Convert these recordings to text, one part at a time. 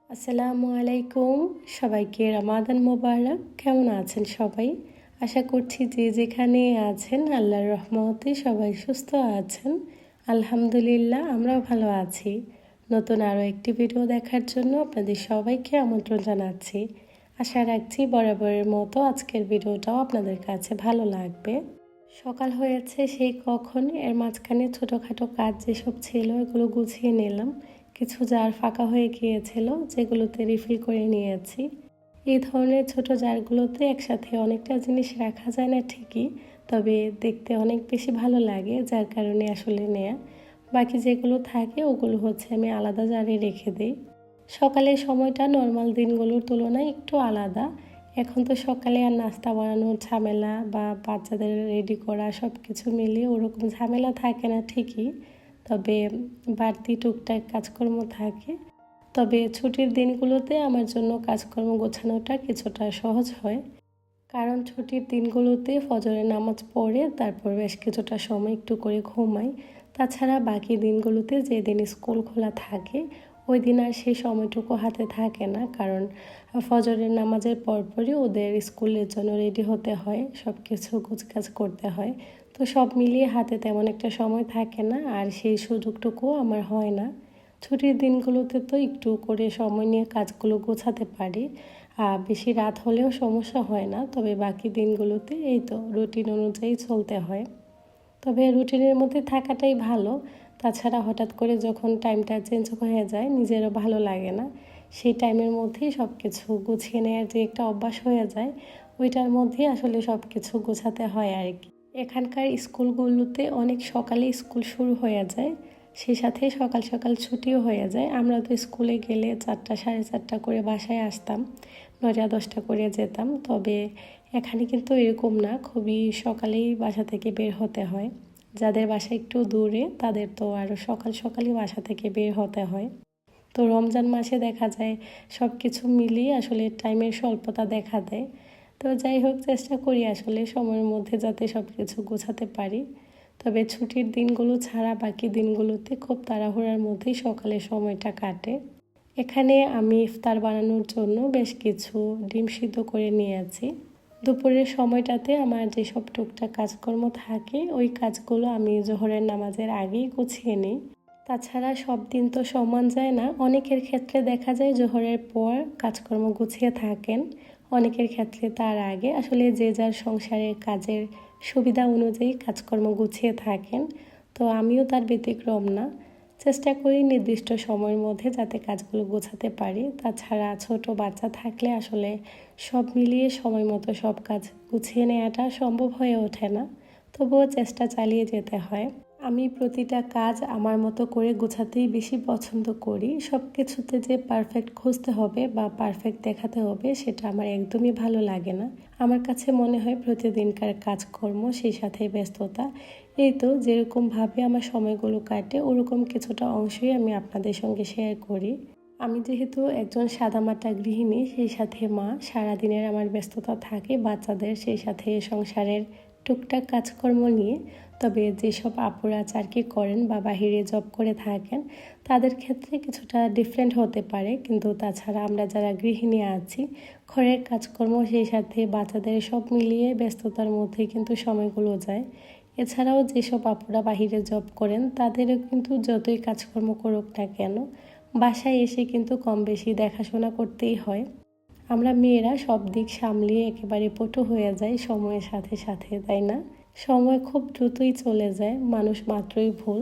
আসসালামু আলাইকুম। সবাইকে রমাদান মোবারক। কেমন আছেন সবাই? আশা করছি যে যেখানে আছেন আল্লাহর রহমতে সবাই সুস্থ আছেন। আলহামদুলিল্লাহ আমরাও ভালো আছি। নতুন আরও একটি ভিডিও দেখার জন্য আপনাদের সবাইকে আমন্ত্রণ জানাচ্ছি। আশা রাখছি বরাবরের মতো আজকের ভিডিওটাও আপনাদের কাছে ভালো লাগবে। সকাল হয়েছে সেই কখন, এর মাঝখানে ছোটোখাটো কাজ যেসব ছিল এগুলো গুছিয়ে নিলাম। কিছু জার ফাঁকা হয়ে গিয়েছিল যেগুলোতে রিফিল করে নিয়েছি। এই ধরনের ছোট জারগুলোতে একসাথে অনেকটা জিনিস রাখা যায় না ঠিকই, তবে দেখতে অনেক বেশি ভালো লাগে, যার কারণে আসলে নেয়া। বাকি যেগুলো থাকে ওগুলো হচ্ছে আমি আলাদা জারে রেখে দিই। সকালের সময়টা নর্মাল দিনগুলোর তুলনায় একটু আলাদা। এখন তো সকালে আর নাস্তা বানানোর ঝামেলা বা বাচ্চাদের রেডি করা সব কিছু মিলিয়ে ওরকম ঝামেলা থাকে না ঠিকই, তবে বাড়তি টুকটাক কাজকর্ম থাকে। তবে ছুটির দিনগুলোতে আমার জন্য কাজকর্ম গোছানোটা কিছুটা সহজ হয়, কারণ ছুটির দিনগুলোতে ফজরের নামাজ পড়ে তারপর বেশ কিছুটা সময় একটু করে ঘুমাই। তাছাড়া বাকি দিনগুলোতে যেদিন স্কুল খোলা থাকে ওই দিন আর সেই সময়টুকু হাতে থাকে না, কারণ ফজরের নামাজের পরপরই ওদের স্কুলের জন্য রেডি হতে হয়, সব কিছু গোছগাছ করতে হয়। তো সব মিলিয়ে হাতে তেমন একটা সময় থাকে না, আর সেই সুযোগটুকুও আমার হয় না। ছুটির দিনগুলোতে তো একটু করে সময় নিয়ে কাজগুলো গোছাতে পারি, বেশি রাত হলেও সমস্যা হয় না। তবে বাকি দিনগুলোতে এই তো রুটিন অনুযায়ী চলতে হয়। তবে রুটিনের মধ্যে থাকাটাই ভালো। তাছাড়া হঠাৎ করে যখন টাইমটা চেঞ্জ হয়ে যায় নিজেরও ভালো লাগে না। সেই টাইমের মধ্যেই সব কিছু গুছিয়ে নেওয়ার যে একটা অভ্যাস হয়ে যায়, ওইটার মধ্যেই আসলে সব কিছু গোছাতে হয় আর কি। এখানকার স্কুলগুলোতে অনেক সকালে স্কুল শুরু হয়ে যায়, সেই সাথে সকাল সকাল ছুটিও হয়ে যায়। আমরা তো স্কুলে গেলে 4টা 4:30 করে বাসায় আসতাম, 9টা 10টা করে যেতাম। তবে এখানে কিন্তু এরকম না, খুবই সকালেই বাসা থেকে বের হতে হয়। যাদের বাসা একটু দূরে তাদের তো আরও সকাল সকালই বাসা থেকে বের হতে হয়। তো রমজান মাসে দেখা যায় সব কিছু মিলিয়ে আসলে টাইমের স্বল্পতা দেখা দেয়। তো যাই হোক, চেষ্টা করি আসলে সময়ের মধ্যে যাতে সব কিছু গোছাতে পারি। তবে ছুটির দিনগুলো ছাড়া বাকি দিনগুলোতে খুব তাড়াহুড়ার মধ্যেই সকালের সময়টা কাটে। এখানে আমি ইফতার বানানোর জন্য বেশ কিছু ডিম সিদ্ধ করে নিয়েছি। দুপুরের সময়টাতে আমার যেসব টুকটাক কাজকর্ম থাকে ওই কাজগুলো আমি জোহরের নামাজের আগেই গুছিয়ে নিই। তাছাড়া সব দিন তো সমান যায় না, অনেকের ক্ষেত্রে দেখা যায় জোহরের পর কাজকর্ম গুছিয়ে থাকেন, অনেকের ক্ষেত্রে তার আগে। আসলে যে যার সংসারের কাজের সুবিধা অনুযায়ী কাজকর্ম গুছিয়ে থাকেন, তো আমিও তার ব্যতিক্রম না। চেষ্টা করি নির্দিষ্ট সময়ের মধ্যে যাতে কাজগুলো গোছাতে পারি। তাছাড়া ছোট বাচ্চা থাকলে আসলে সব মিলিয়ে সময় মতো সব কাজ গুছিয়ে নেওয়াটা সম্ভব হয়ে ওঠে না, তবুও চেষ্টা চালিয়ে যেতে হয়। আমি প্রতিটা কাজ আমার মতো করে গোছাতেই বেশি পছন্দ করি। সব কিছুতে যে পারফেক্ট খুঁজতে হবে বা পারফেক্ট দেখাতে হবে সেটা আমার একদমই ভালো লাগে না। আমার কাছে মনে হয় প্রতিদিনকার কাজকর্ম, সেই সাথে ব্যস্ততা, এই তো যেরকমভাবে আমার সময়গুলো কাটে ওরকম কিছুটা অংশই আমি আপনাদের সঙ্গে শেয়ার করি। আমি যেহেতু একজন সাদামাটা গৃহিণী, সেই সাথে মা, সারাদিনের আমার ব্যস্ততা থাকে বাচ্চাদের, সেই সাথে সংসারের টুকটাক কাজকর্ম নিয়ে। তবে যেসব আপুরা চাকরি করেন বা বাহিরে জব করে থাকেন তাদের ক্ষেত্রে কিছুটা ডিফারেন্ট হতে পারে, কিন্তু তাছাড়া আমরা যারা গৃহিণী আছি ঘরের কাজকর্ম সেই সাথে বাচ্চাদের সব মিলিয়ে ব্যস্ততার মধ্যে কিন্তু সময়গুলো যায়। এছাড়াও যেসব আপুরা বাহিরে জব করেন তাদেরও কিন্তু যতই কাজকর্ম করুক না কেন বাসায় এসে কিন্তু কম বেশি দেখাশোনা করতেই হয়। আমরা মেয়েরা সব দিক সামলিয়ে একেবারে পটু হয়ে যায় সময়ের সাথে সাথে, তাই না? সময় খুব দ্রুতই চলে যায়, মানুষ মাত্রই ভুল।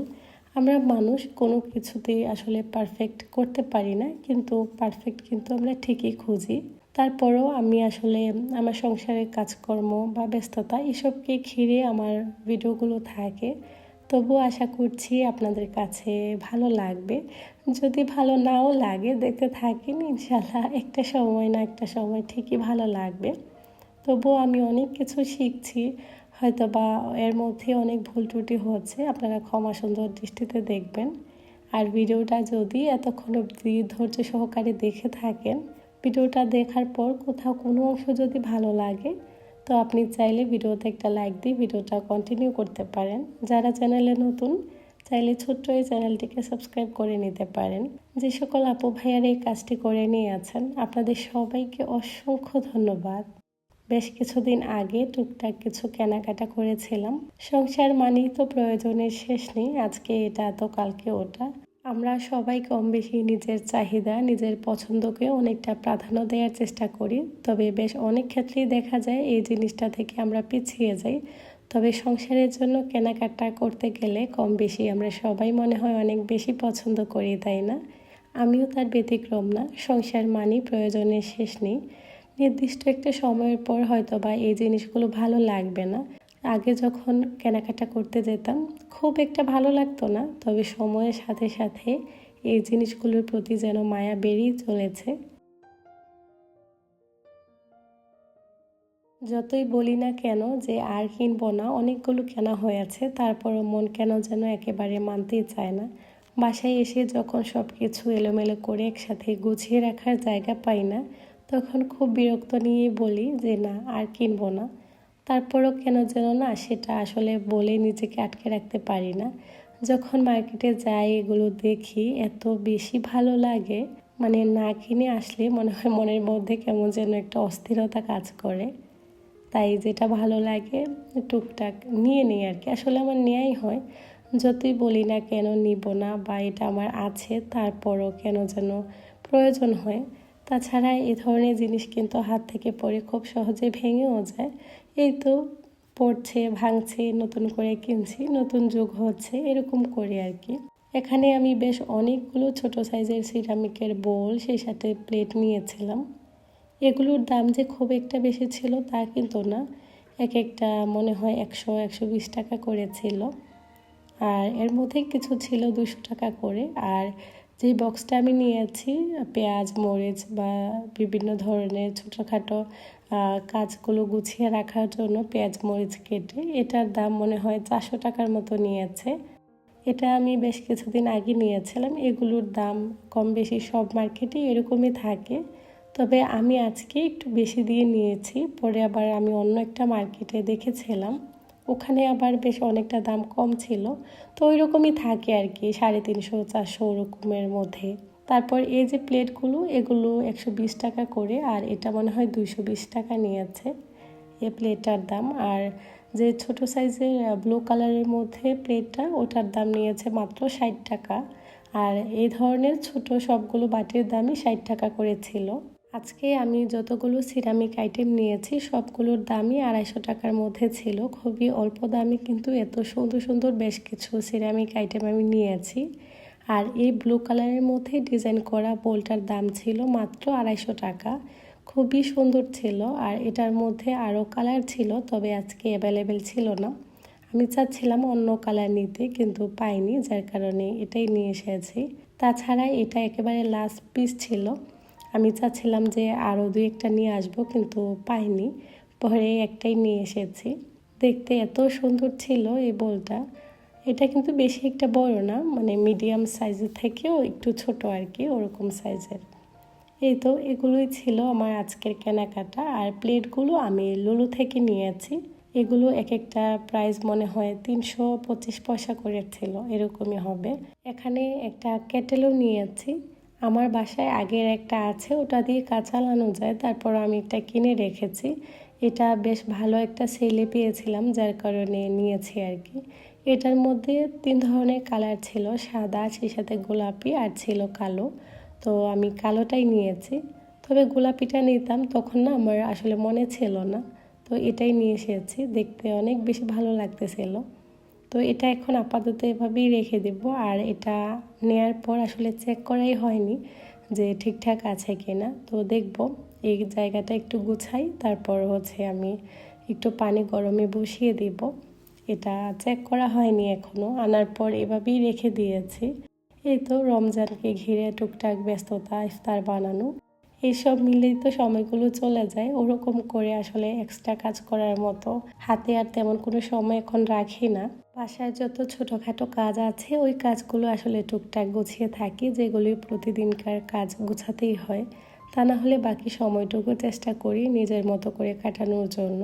আমরা মানুষ কোনো কিছুতেই আসলে পারফেক্ট করতে পারি না, কিন্তু পারফেক্ট কিন্তু আমরা ঠিকই খুঁজি। তারপরেও আমি আসলে আমার সংসারের কাজকর্ম বা ব্যস্ততা এসবকে ঘিরে আমার ভিডিওগুলো থাকে। তবুও আশা করছি আপনাদের কাছে ভালো লাগবে। যদি ভালো নাও লাগে দেখতে থাকেন, ইনশাল্লাহ একটা সময় না একটা সময় ঠিকই ভালো লাগবে। তবুও আমি অনেক কিছু শিখছি, হয়তো বা এর মধ্যে অনেক ভুল ত্রুটি হচ্ছে, আপনারা ক্ষমা সুন্দর দৃষ্টিতে দেখবেন। আর ভিডিওটা যদি এতক্ষণ অবধি ধৈর্য সহকারে দেখে থাকেন, ভিডিওটা দেখার পর কোথাও কোনো অংশ যদি ভালো লাগে তো আপনি চাইলে ভিডিওতে একটা লাইক দিয়ে ভিডিওটা কন্টিনিউ করতে পারেন। যারা চ্যানেলে নতুন চাইলে ছোট্ট এই চ্যানেলটিকে সাবস্ক্রাইব করে নিতে পারেন। যে সকল আপু ভাইয়ার এই কাজটি করে নিয়ে আছেন, আপনাদের সবাইকে অসংখ্য ধন্যবাদ। বেশ কিছুদিন আগে টুকটাক কিছু কেনাকাটা করেছিলাম। সংসার মানেই তো প্রয়োজনের শেষ নেই, আজকে এটা তো কালকে ওটা। আমরা সবাই কম বেশি নিজের চাহিদা, নিজের পছন্দকে অনেকটা প্রাধান্য দেওয়ার চেষ্টা করি, তবে বেশ অনেক ক্ষেত্রেই দেখা যায় এই জিনিসটা থেকে আমরা পিছিয়ে যাই। তবে সংসারের জন্য কেনাকাটা করতে গেলে কম বেশি আমরা সবাই মনে হয় অনেক বেশি পছন্দ করি, তাই না? আমিও তার ব্যতিক্রম না। সংসার মানেই প্রয়োজনের শেষ নেই। নির্দিষ্ট একটা সময়ের পর হয়তো বা এই জিনিসগুলো ভালো লাগবে না। আগে যখন কেনাকাটা করতে যেতাম খুব একটা ভালো লাগতো না, তবে সময়ের সাথে সাথে এই জিনিসগুলোর প্রতি যেন মায়া বেড়েই চলেছে। যতই বলি না কেন যে আর কিনবো না, অনেকগুলো কেনা হয়েছে, তারপরও মন কেন যেন একেবারে মানতেই চায় না। বাসায় এসে যখন সব কিছু এলোমেলো করে একসাথে গুছিয়ে রাখার জায়গা পাই না, তখন খুব বিরক্ত নিয়েই বলি যে না আর কিনবো না। তারপরও কেন যেন না সেটা আসলে বলে নিজেকে আটকে রাখতে পারি না। যখন মার্কেটে যাই এগুলো দেখি এত বেশি ভালো লাগে, মানে না কিনে আসলে মনে হয় মনের মধ্যে কেমন যেন একটা অস্থিরতা কাজ করে। তাই যেটা ভালো লাগে টুকটাক নিয়ে নিই আর কি। আসলে আমার নেয়াই হয়। যতই বলি না কেন নিব না বা এটা আমার আছে, তারপরও কেন যেন প্রয়োজন হয়। তাছাড়া এই ধরনের জিনিস কিন্তু হাত থেকে পড়ে খুব সহজে ভেঙেও যায়। এই তো পড়ছে, ভাঙছে, নতুন করে কিনছি, নতুন যুগ হচ্ছে, এরকম করি আর কি। এখানে আমি বেশ অনেকগুলো ছোট সাইজের সিরামিকের বোল, সেই সাথে প্লেট নিয়েছিলাম। এগুলোর দাম যে খুব একটা বেশি ছিল তা কিন্তু না, এক একটা মনে হয় 100-120 টাকা করে ছিল। আর এর মধ্যে কিছু ছিল 200 টাকা করে। আর যে বক্সটা আমি নিয়েছি পেঁয়াজ, মরিচ বা বিভিন্ন ধরনের ছোটোখাটো কাজগুলো গুছিয়ে রাখার জন্য পেঁয়াজ মরিচ কেটে, এটার দাম মনে হয় 400 টাকার মতো নিয়েছে। এটা আমি বেশ কিছুদিন আগে নিয়েছিলাম। এগুলোর দাম কম বেশি সব মার্কেটে এরকমই থাকে, তবে আমি আজকে একটু বেশি দিয়ে নিয়েছি। পরে আবার আমি অন্য একটা মার্কেটে দেখেছিলাম, ওখানে আবার বেশ অনেকটা দাম কম ছিল। তো ওই রকমই থাকে আর কি, 350-400 ওরকমের মধ্যে। তারপর এই যে প্লেটগুলো, এগুলো 120 টাকা করে, আর এটা মনে হয় 220 টাকা নিয়েছে এই প্লেটটার দাম। আর যে ছোট সাইজের ব্লু কালারের মধ্যে প্লেটটা, ওটার দাম নিয়েছে মাত্র 60 টাকা। আর এই ধরনের ছোট সবগুলো বাটির দামই 60 টাকা করে ছিল। আজকে আমি যতগুলো সিরামিক আইটেম নিয়েছি সবগুলোর দামই 250 টাকার মধ্যে ছিল। খুবই অল্প দামে কিন্তু এত সুন্দর সুন্দর বেশ কিছু সিরামিক আইটেম আমি নিয়েছি। আর এই ব্লু কালারের মধ্যে ডিজাইন করা বোলটার দাম ছিল মাত্র 250 টাকা। খুবই সুন্দর ছিল। আর এটার মধ্যে আরও কালার ছিল, তবে আজকে অ্যাভেলেবেল ছিল না। আমি চাচ্ছিলাম অন্য কালার নিতে, কিন্তু পাইনি, যার কারণে এটাই নিয়ে এসেছি। তাছাড়া এটা একেবারে লাস্ট পিস ছিল। আমি চাচ্ছিলাম যে আরও 2-1টা নিয়ে আসবো, কিন্তু পাইনি, পরে একটাই নিয়ে এসেছি। দেখতে এত সুন্দর ছিল এই বোলটা। এটা কিন্তু বেশি একটা বড় না, মানে মিডিয়াম সাইজের থেকেও একটু ছোট আর কি, ওরকম সাইজের। এই তো এগুলোই ছিল আমার আজকের কেনাকাটা। আর প্লেটগুলো আমি লুলু থেকে নিয়েছি। এগুলো এক একটা প্রাইস মনে হয় 325 পয়সা করে ছিল, এরকমই হবে। এখানে একটা কেটেলও নিয়েছি। আমার বাসায় আগের একটা আছে, ওটা দিয়ে কাজ চালানো যায়, তারপর আমি একটা কিনে রেখেছি। এটা বেশ ভালো একটা সেলে পেয়েছিলাম, যার কারণে নিয়েছি আর কি। এটার মধ্যে 3 ধরনের কালার ছিল, সাদা, সেই সাথে গোলাপি আর ছিল কালো। তো আমি কালোটাই নিয়েছি, তবে গোলাপিটা নিতাম তখন না আমার আসলে মনে ছিল না, তো এটাই নিয়ে এসেছি। দেখতে অনেক বেশি ভালো লাগতেছিল। তো এটা এখন আপাতত এভাবেই রেখে দেব। আর এটা নেয়ার পর আসলে চেক করাই হয়নি যে ঠিকঠাক আছে কিনা। তো দেখব, এই জায়গাটা একটু গুছাই, তারপর হচ্ছে আমি একটু পানি গরমে বসিয়ে দিব। এটা চেক করা হয়নি এখনও, আনার পর এভাবেই রেখে দিয়েছি। এই তো রমজানকে ঘিরে টুকটাক ব্যস্ততা, ইফতার বানানো, এইসব মিলেই তো সময়গুলো চলে যায়। ওরকম করে আসলে এক্সট্রা কাজ করার মতো হাতে আর তেমন কোনো সময় এখন রাখি না। বাসায় যত ছোটোখাটো কাজ আছে ওই কাজগুলো আসলে টুকটাক গুছিয়ে থাকি, যেগুলি প্রতিদিনকার কাজ গুছাতেই হয়। তা না হলে বাকি সময়টুকু চেষ্টা করি নিজের মতো করে কাটানোর জন্য।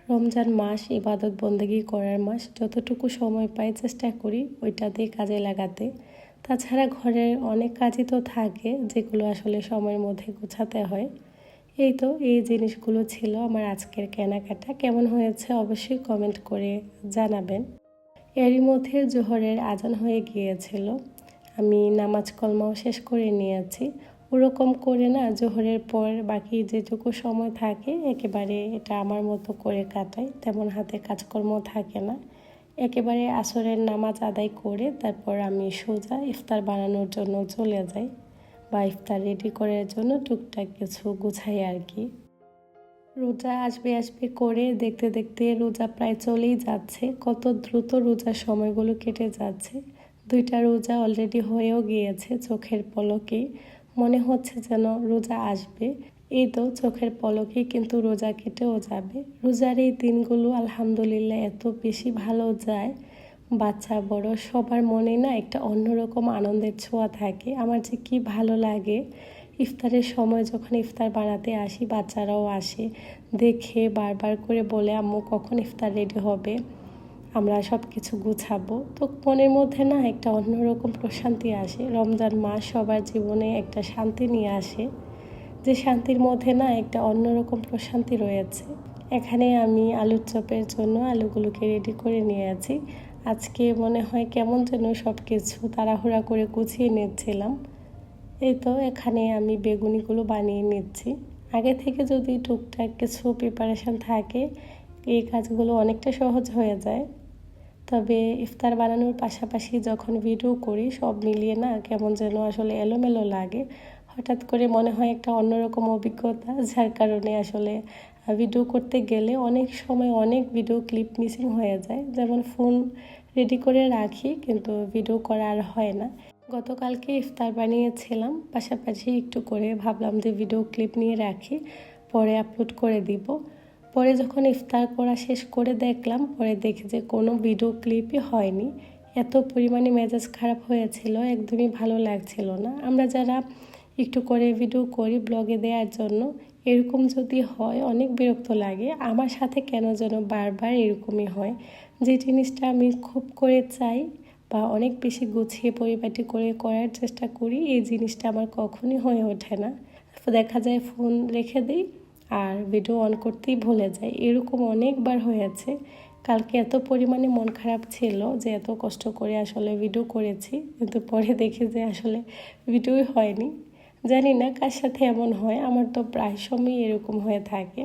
রমজান মাস ইবাদত বন্দেগী করার মাস, যতটুকু সময় পাই চেষ্টা করি ওইটাতেই কাজে লাগাতে। তাছাড়া ঘরের অনেক কাজই তো থাকে যেগুলো আসলে সময়ের মধ্যে গোছাতে হয়। এই জিনিসগুলো ছিল আমার আজকের কেনাকাটা। কেমন হয়েছে অবশ্যই কমেন্ট করে জানাবেন। এরই মধ্যে জোহরের আজান হয়ে গিয়েছিল। আমি নামাজ কলমাও শেষ করে নিয়েছি। ওরকম করে না জোহরের পর বাকি যেটুকু সময় থাকে একেবারে এটা আমার মতো করে কাটাই, তেমন হাতে কাজকর্ম থাকে না। একেবারে আসরের নামাজ আদায় করে তারপর আমি সোজা ইফতার বানানোর জন্য চলে যাই, বা ইফতার রেডি করার জন্য টুকটাক কিছু গুছাই আর কি। রোজা আসবে আসবে করে দেখতে দেখতে রোজা প্রায় চলেই যাচ্ছে। কত দ্রুত রোজার সময়গুলো কেটে যাচ্ছে। 2টা রোজা অলরেডি হয়েও গিয়েছে চোখের পলকেই। মনে হচ্ছে যেন রোজা আসবে। এই তো চোখের পলকেই কিন্তু রোজা কেটেও যাবে। রোজার এই দিনগুলো আলহামদুলিল্লাহ এত বেশি ভালো যায়, বাচ্চা বড় সবার মনে না একটা অন্যরকম আনন্দের ছোঁয়া থাকে। আমার যে কি ভালো লাগে, ইফতারের সময় যখন ইফতার বানাতে আসি বাচ্চারাও আসে, দেখে বারবার করে বলে আম্মু কখন ইফতার রেডি হবে, আমরা সব কিছু গুছাবো। তো মনের মধ্যে না একটা অন্যরকম প্রশান্তি আসে। রমজান মাস সবার জীবনে একটা শান্তি নিয়ে আসে, যে শান্তির মধ্যে না একটা অন্যরকম প্রশান্তি রয়েছে। এখানে আমি আলুর চপের জন্য আলুগুলোকে রেডি করে নিয়েছি। আজকে মনে হয় কেমন যেন সব কিছু তাড়াহুড়া করে গুছিয়ে নিচ্ছিলাম। এখানে আমি বেগুনিগুলো বানিয়ে নিচ্ছি। আগে থেকে যদি টুকটাক কিছু প্রিপারেশান থাকে এই কাজগুলো অনেকটা সহজ হয়ে যায়। তবে ইফতার বানানোর পাশাপাশি যখন ভিডিও করি সব মিলিয়ে না কেমন যেন আসলে এলোমেলো লাগে। হঠাৎ করে মনে হয় একটা অন্যরকম অভিজ্ঞতা, যার কারণে আসলে ভিডিও করতে গেলে অনেক সময় অনেক ভিডিও ক্লিপ মিসিং হয়ে যায়। যেমন ফোন রেডি করে রাখি কিন্তু ভিডিও করা আর হয় না। গতকালকে ইফতার বানিয়েছিলাম, পাশাপাশি একটু করে ভাবলাম যে ভিডিও ক্লিপ নিয়ে রাখি, পরে আপলোড করে দিব। পরে যখন ইফতার করা শেষ করে দেখলাম, পরে দেখি যে কোনো ভিডিও ক্লিপই হয়নি। এত পরিমাণে মেজাজ খারাপ হয়েছিল, একদমই ভালো লাগছিল না। আমরা যারা একটু করে ভিডিও করি ব্লগে দেওয়ার জন্য, এরকম যদি হয় অনেক বিরক্ত লাগে। আমার সাথে কেন যেন বারবার এরকমই হয়। যে জিনিসটা আমি খুব করে চাই বা অনেক বেশি গুছিয়ে পরিপাটি করে করার চেষ্টা করি, এই জিনিসটা আমার কখনই হয়ে ওঠে না। দেখা যায় ফোন রেখে দিই আর ভিডিও অন করতেই ভুলে যাই। এরকম অনেকবার হয়েছে। কালকে এত পরিমাণে মন খারাপ ছিল যে এত কষ্ট করে আসলে ভিডিও করেছি, কিন্তু পরে দেখি যে আসলে ভিডিওই হয়নি। জানি না কার সাথে এমন হয়, আমার তো প্রায় সময়ই এরকম হয়ে থাকে।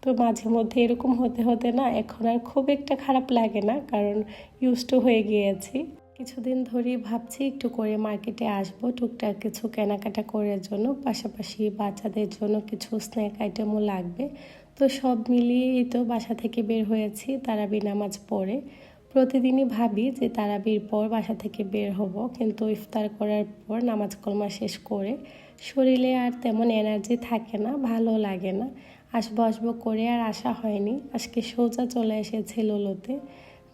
তো মাঝে মধ্যে এরকম হতে হতে না এখন আর খুব একটা খারাপ লাগে না, কারণ ইউজড টু হয়ে গিয়েছি। কিছুদিন ধরেই ভাবছি একটু করে মার্কেটে আসবো টুকটাক কিছু কেনাকাটা করার জন্য, পাশাপাশি বাচ্চাদের জন্য কিছু স্ন্যাক আইটেমও লাগবে। তো সব মিলিয়েই তো বাসা থেকে বের হয়েছি তারাবি নামাজ পড়ে। প্রতিদিনই ভাবি যে তারাবির পর বাসা থেকে বের হব, কিন্তু ইফতার করার পর নামাজ কলমা শেষ করে শরীরে আর তেমন এনার্জি থাকে না, ভালো লাগে না। আসবো আসবো করে আর আসা হয়নি। আজকে সোজা চলে এসেছে লোলোতে,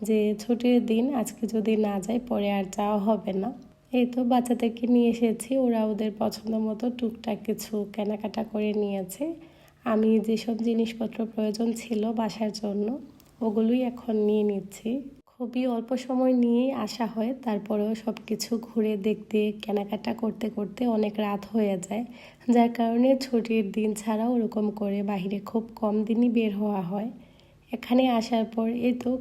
যে ছুটির দিন আজকে যদি না যাই পরে আর যাওয়া হবে না। বাচ্চাদেরকে নিয়ে এসেছি, ওরা ওদের পছন্দ মতো টুকটাক কিছু কেনাকাটা করে নিয়েছে। আমি যেসব জিনিসপত্র প্রয়োজন ছিল বাসার জন্য ওগুলোই এখন নিয়ে নিচ্ছি। খুবই অল্প সময় নিয়েই আসা হয়, তারপরেও সব কিছু ঘুরে দেখতে কেনাকাটা করতে করতে অনেক রাত হয়ে যায়, যার কারণে ছুটির দিন ছাড়াও ওরকম করে বাইরে খুব কম দিনই বের হওয়া হয়। এখানে আসার পর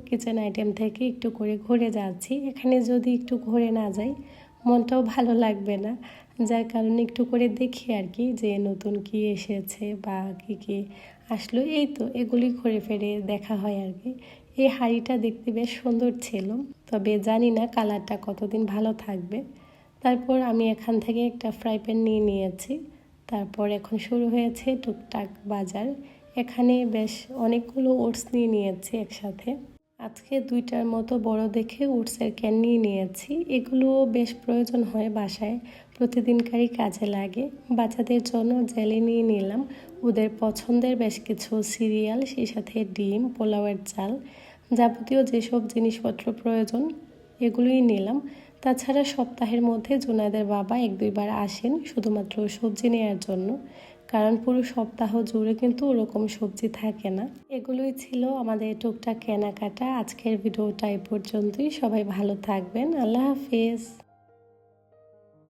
কিচেন আইটেম থেকে একটু করে ঘুরে যাচ্ছি। এখানে যদি একটু ঘুরে না যাই মনটাও ভালো লাগবে না, যার কারণে একটু করে দেখি আর কি যে নতুন কি এসেছে বা কি আসলো। এগুলি ঘুরে ফিরে দেখা হয় আর কি। এই হাঁড়িটা দেখতে বেশ সুন্দর ছিল, তবে জানি না কালারটা কতদিন ভালো থাকবে। তারপর আমি এখান থেকে একটা ফ্রাই প্যান নিয়ে নিয়েছি। তারপর এখন শুরু হয়েছে টুকটাক বাজার। এখানে বেশ অনেকগুলো ওটস নিয়ে নিয়েছি একসাথে। আজকে 2টার মতো বড় দেখে ওটসের ক্যান নিয়ে নিয়েছি। এগুলোও বেশ প্রয়োজন হয় বাসায়, প্রতিদিনকারই কাজে লাগে। বাচ্চাদের জন্য জেলি নিয়ে নিলাম, ওদের পছন্দের বেশ কিছু সিরিয়াল, সেই সাথে ডিম, পোলাওয়ের চাল, যাবতীয় যেসব জিনিসপত্র প্রয়োজন এগুলোই নিলাম। তাছাড়া সপ্তাহের মধ্যে জুনায়েদের বাবা 1-2 বার আসেন শুধুমাত্র সবজি নেওয়ার জন্য, কারণ পুরো সপ্তাহ জুড়ে কিন্তু ওরকম সবজি থাকে না। এগুলোই ছিল আমাদের টুকটাক কেনাকাটা। আজকের ভিডিওটা এই পর্যন্তই। সবাই ভালো থাকবেন। আল্লাহ হাফিজ।